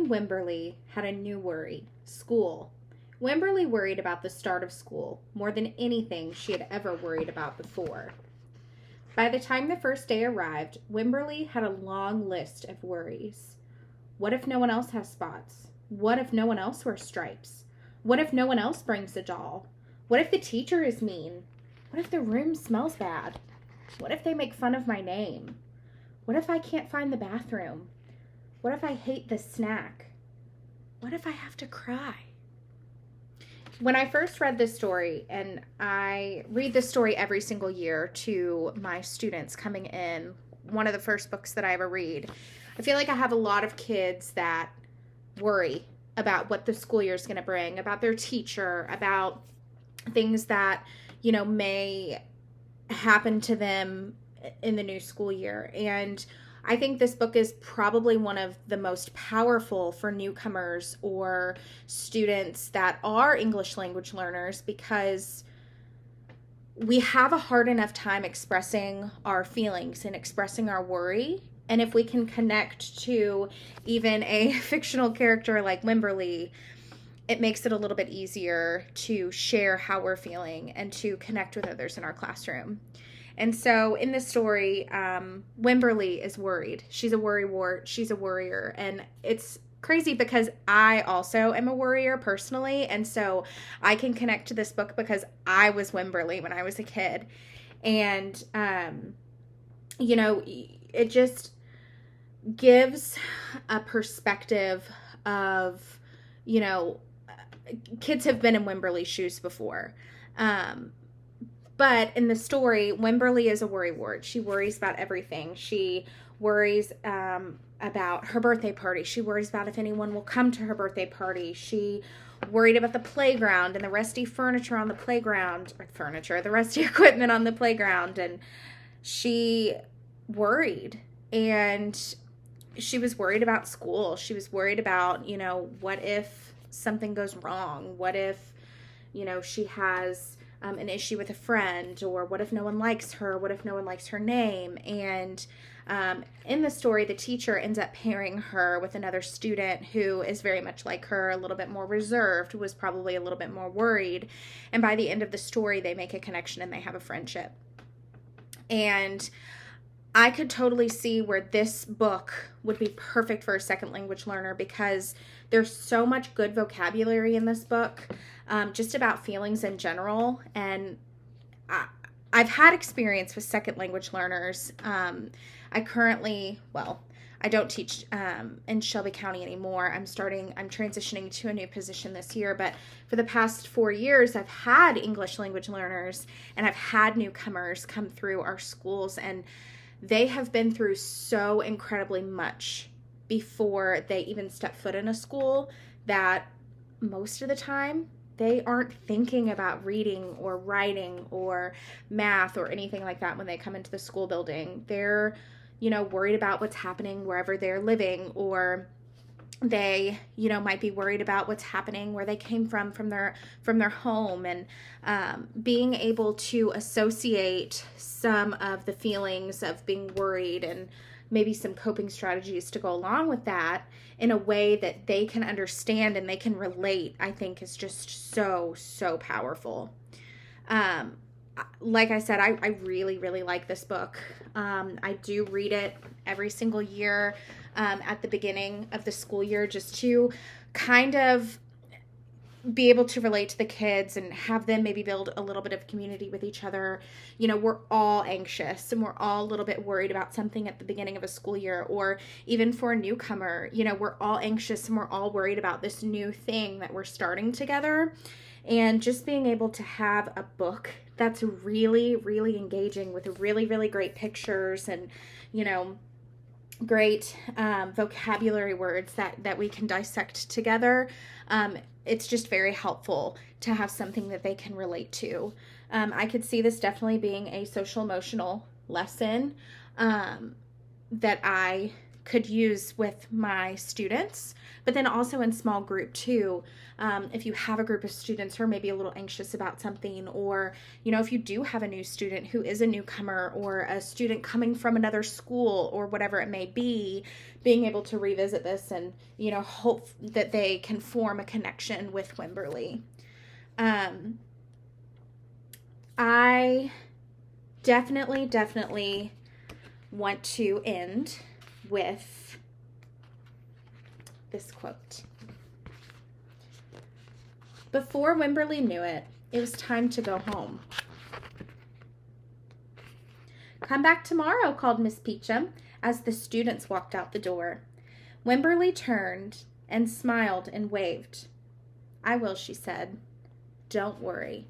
in Wemberly had a new worry: school. Wemberly worried about the start of school more than anything she had ever worried about before. By the time the first day arrived, Wimberly had a long list of worries. What if no one else has spots? What if no one else wears stripes? What if no one else brings a doll? What if the teacher is mean? What if the room smells bad? What if they make fun of my name? What if I can't find the bathroom? What if I hate this snack? What if I have to cry? When I first read this story, and I read this story every single year to my students coming in, one of the first books that I ever read, I feel like I have a lot of kids that worry about what the school year is going to bring, about their teacher, about things that, may happen to them in the new school year. And I think this book is probably one of the most powerful for newcomers or students that are English language learners, because we have a hard enough time expressing our feelings and expressing our worry. And if we can connect to even a fictional character like Wimberly, it makes it a little bit easier to share how we're feeling and to connect with others in our classroom. And so in this story, Wemberly is worried. She's a worrywart. She's a worrier. And it's crazy because I also am a worrier personally. And so I can connect to this book because I was Wemberly when I was a kid. And, it just gives a perspective of, kids have been in Wemberly's shoes before. But in the story, Wemberly is a worrywart. She worries about everything. She worries about her birthday party. She worries about if anyone will come to her birthday party. She worried about the playground and the rusty furniture on the playground, the rusty equipment on the playground. And she worried. And she was worried about school. She was worried about, what if something goes wrong? What if, she has an issue with a friend, or what if no one likes her? What if no one likes her name? And in the story, the teacher ends up pairing her with another student who is very much like her, a little bit more reserved, was probably a little bit more worried. And by the end of the story, they make a connection and they have a friendship. And I could totally see where this book would be perfect for a second language learner, because there's so much good vocabulary in this book, just about feelings in general. And I've had experience with second language learners. I don't teach in Shelby County anymore. I'm transitioning to a new position this year, but for the past 4 years, I've had English language learners and I've had newcomers come through our schools, and they have been through so incredibly much before they even step foot in a school that most of the time they aren't thinking about reading or writing or math or anything like that when they come into the school building. They're, worried about what's happening wherever they're living, or they, might be worried about what's happening where they came from their home. And being able to associate some of the feelings of being worried and maybe some coping strategies to go along with that in a way that they can understand and they can relate, I think is just so, so powerful. Like I said, I really, really like this book. I do read it every single year at the beginning of the school year, just to kind of be able to relate to the kids and have them maybe build a little bit of community with each other. We're all anxious and we're all a little bit worried about something at the beginning of a school year, or even for a newcomer, we're all anxious and we're all worried about this new thing that we're starting together. And just being able to have a book that's really, really engaging with really, really great pictures and, great vocabulary words that we can dissect together. It's just very helpful to have something that they can relate to. I could see this definitely being a social emotional lesson that I could use with my students, but then also in small group too. If you have a group of students who are maybe a little anxious about something, or, if you do have a new student who is a newcomer, or a student coming from another school, or whatever it may be, being able to revisit this and, hope that they can form a connection with Wemberly. I definitely want to end with this quote. Before Wemberly knew it, it was time to go home. "Come back tomorrow," called Miss Peachum as the students walked out the door. Wemberly turned and smiled and waved. "I will," she said. "Don't worry."